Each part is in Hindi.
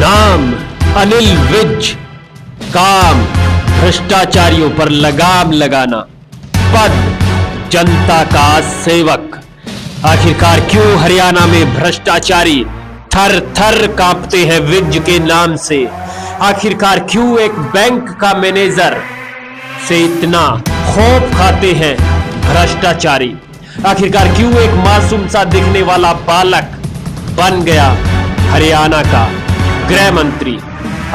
नाम अनिल विज, काम भ्रष्टाचारियों पर लगाम लगाना, पद जनता का सेवक। आखिरकार क्यों हरियाणा में भ्रष्टाचारी थर थर कांपते हैं विज के नाम से? आखिरकार क्यों एक बैंक का मैनेजर से इतना खौफ खाते हैं भ्रष्टाचारी? आखिरकार क्यों एक मासूम सा दिखने वाला बालक बन गया हरियाणा का गृह मंत्री?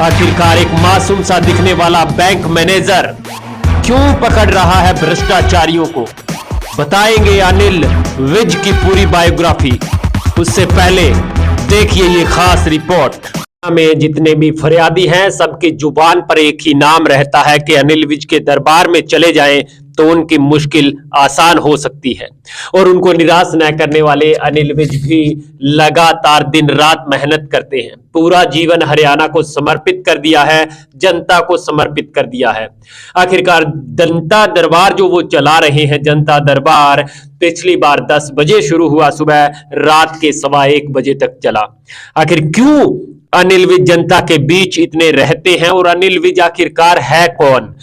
आखिरकार एक मासूम सा दिखने वाला बैंक मैनेजर क्यों पकड़ रहा है भ्रष्टाचारियों को? बताएंगे अनिल विज की पूरी बायोग्राफी। उससे पहले देखिए ये खास रिपोर्ट में जितने भी फरियादी हैं सबकी जुबान पर एक ही नाम रहता है कि अनिल विज के दरबार में चले जाएं तो उनकी मुश्किल आसान हो सकती है। और उनको निराश न करने वाले अनिल विज भी लगातार दिन रात मेहनत करते हैं। पूरा जीवन हरियाणा को समर्पित कर दिया है, जनता को समर्पित कर दिया है। आखिरकार जनता दरबार जो वो चला रहे हैं, जनता दरबार पिछली बार 10 बजे शुरू हुआ, सुबह रात के 1:15 बजे तक चला। आखिर क्यों अनिल विज जनता के बीच इतने रहते हैं? और अनिल विज आखिरकार है कौन?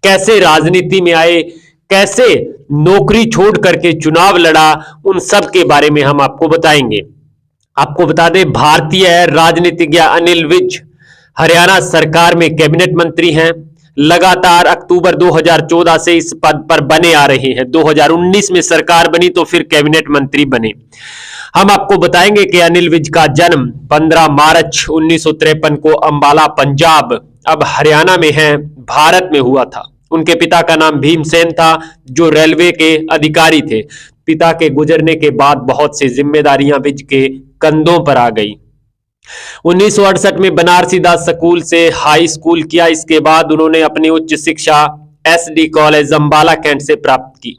कैसे राजनीति में आए, कैसे नौकरी छोड़ करके चुनाव लड़ा, उन सब के बारे में हम आपको बताएंगे। आपको बता दें, भारतीय राजनीतिज्ञ अनिल विज हरियाणा सरकार में कैबिनेट मंत्री हैं। लगातार अक्टूबर 2014 से इस पद पर बने आ रहे हैं। 2019 में सरकार बनी तो फिर कैबिनेट मंत्री बने। हम आपको बताएंगे कि अनिल विज का जन्म 15 मार्च 1953 को अंबाला पंजाब, अब हरियाणा में है, भारत में हुआ था। उनके पिता का नाम भीमसेन था जो रेलवे के अधिकारी थे। पिता के गुजरने के बाद बहुत सी जिम्मेदारियां विज के कंधों पर आ गई। 1968 में बनारसी दास स्कूल से हाई स्कूल किया। इसके बाद उन्होंने अपनी उच्च शिक्षा SD कॉलेज अंबाला कैंट से प्राप्त की।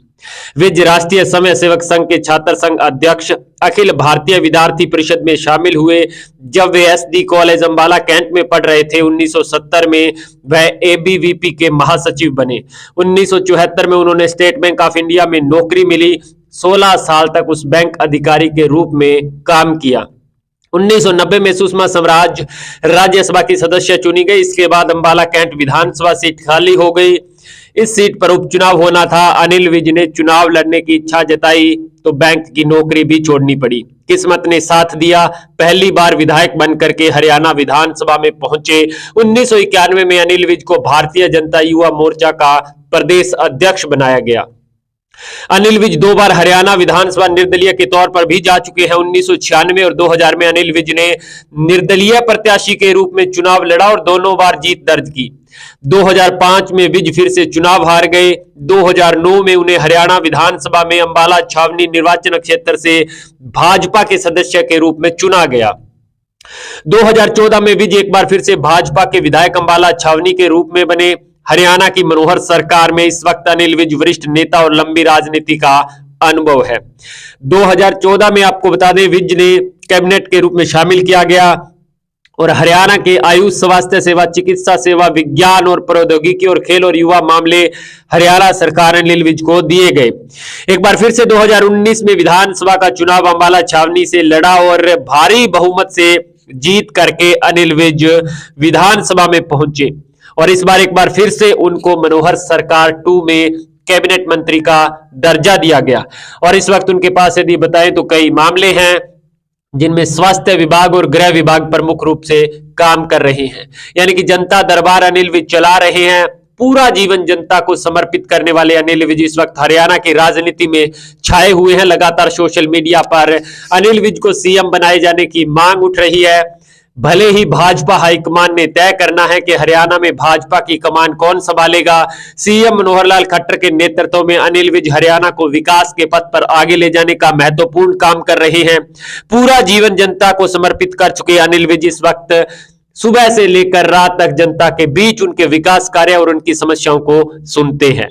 विज राष्ट्रीय समय सेवक संघ के छात्र संघ अध्यक्ष, अखिल भारतीय विद्यार्थी परिषद में शामिल हुए। जब वे SD कॉलेज अंबाला कैंट में पढ़ रहे थे 1970 में वह ABVP के महासचिव बने। 1974 में उन्होंने स्टेट बैंक ऑफ इंडिया में नौकरी मिली। 16 साल तक उस बैंक अधिकारी के रूप में काम किया। 1990 में सुषमा स्वराज राज्यसभा की सदस्य चुनी गई। इसके बाद अंबाला कैंट विधानसभा सीट खाली हो गई। इस सीट पर उपचुनाव होना था। अनिल विज ने चुनाव लड़ने की इच्छा जताई तो बैंक की नौकरी भी छोड़नी पड़ी। किस्मत ने साथ दिया, पहली बार विधायक बनकर के हरियाणा विधानसभा में पहुंचे। 1991 में अनिल विज को भारतीय जनता युवा मोर्चा का प्रदेश अध्यक्ष बनाया गया। अनिल विज 2 बार हरियाणा विधानसभा निर्दलीय के तौर पर भी जा चुके हैं। 1996 और 2000 में अनिल विज ने निर्दलीय प्रत्याशी के रूप में चुनाव लड़ा और दोनों बार जीत दर्ज की। 2005 में विज फिर से चुनाव हार गए। 2009 में उन्हें हरियाणा विधानसभा में अंबाला छावनी निर्वाचन क्षेत्र से भाजपा के सदस्य के रूप में चुना गया। 2014 में विज एक बार फिर से भाजपा के विधायक अंबाला छावनी के रूप में बने। हरियाणा की मनोहर सरकार में इस वक्त अनिल विज वरिष्ठ नेता और लंबी राजनीति का अनुभव है। 2014 में आपको बता दें विज ने कैबिनेट के रूप में शामिल किया गया और हरियाणा के आयुष, स्वास्थ्य सेवा, चिकित्सा सेवा, विज्ञान और प्रौद्योगिकी और खेल और युवा मामले हरियाणा सरकार अनिल विज को दिए गए। एक बार फिर से 2019 में विधानसभा का चुनाव अंबाला छावनी से लड़ा और भारी बहुमत से जीत करके अनिल विज विधानसभा में पहुंचे और इस बार एक बार फिर से उनको मनोहर सरकार 2 में कैबिनेट मंत्री का दर्जा दिया गया। और इस वक्त उनके पास यदि बताएं तो कई मामले हैं जिनमें स्वास्थ्य विभाग और गृह विभाग प्रमुख रूप से काम कर रहे हैं। यानी कि जनता दरबार अनिल विज चला रहे हैं। पूरा जीवन जनता को समर्पित करने वाले अनिल विज इस वक्त हरियाणा की राजनीति में छाए हुए हैं। लगातार सोशल मीडिया पर अनिल विज को CM बनाए जाने की मांग उठ रही है। भले ही भाजपा हाईकमान ने तय करना है कि हरियाणा में भाजपा की कमान कौन संभालेगा। CM मनोहर लाल खट्टर के नेतृत्व में अनिल विज हरियाणा को विकास के पथ पर आगे ले जाने का महत्वपूर्ण काम कर रहे हैं। पूरा जीवन जनता को समर्पित कर चुके अनिल विज इस वक्त सुबह से लेकर रात तक जनता के बीच उनके विकास कार्य और उनकी समस्याओं को सुनते हैं।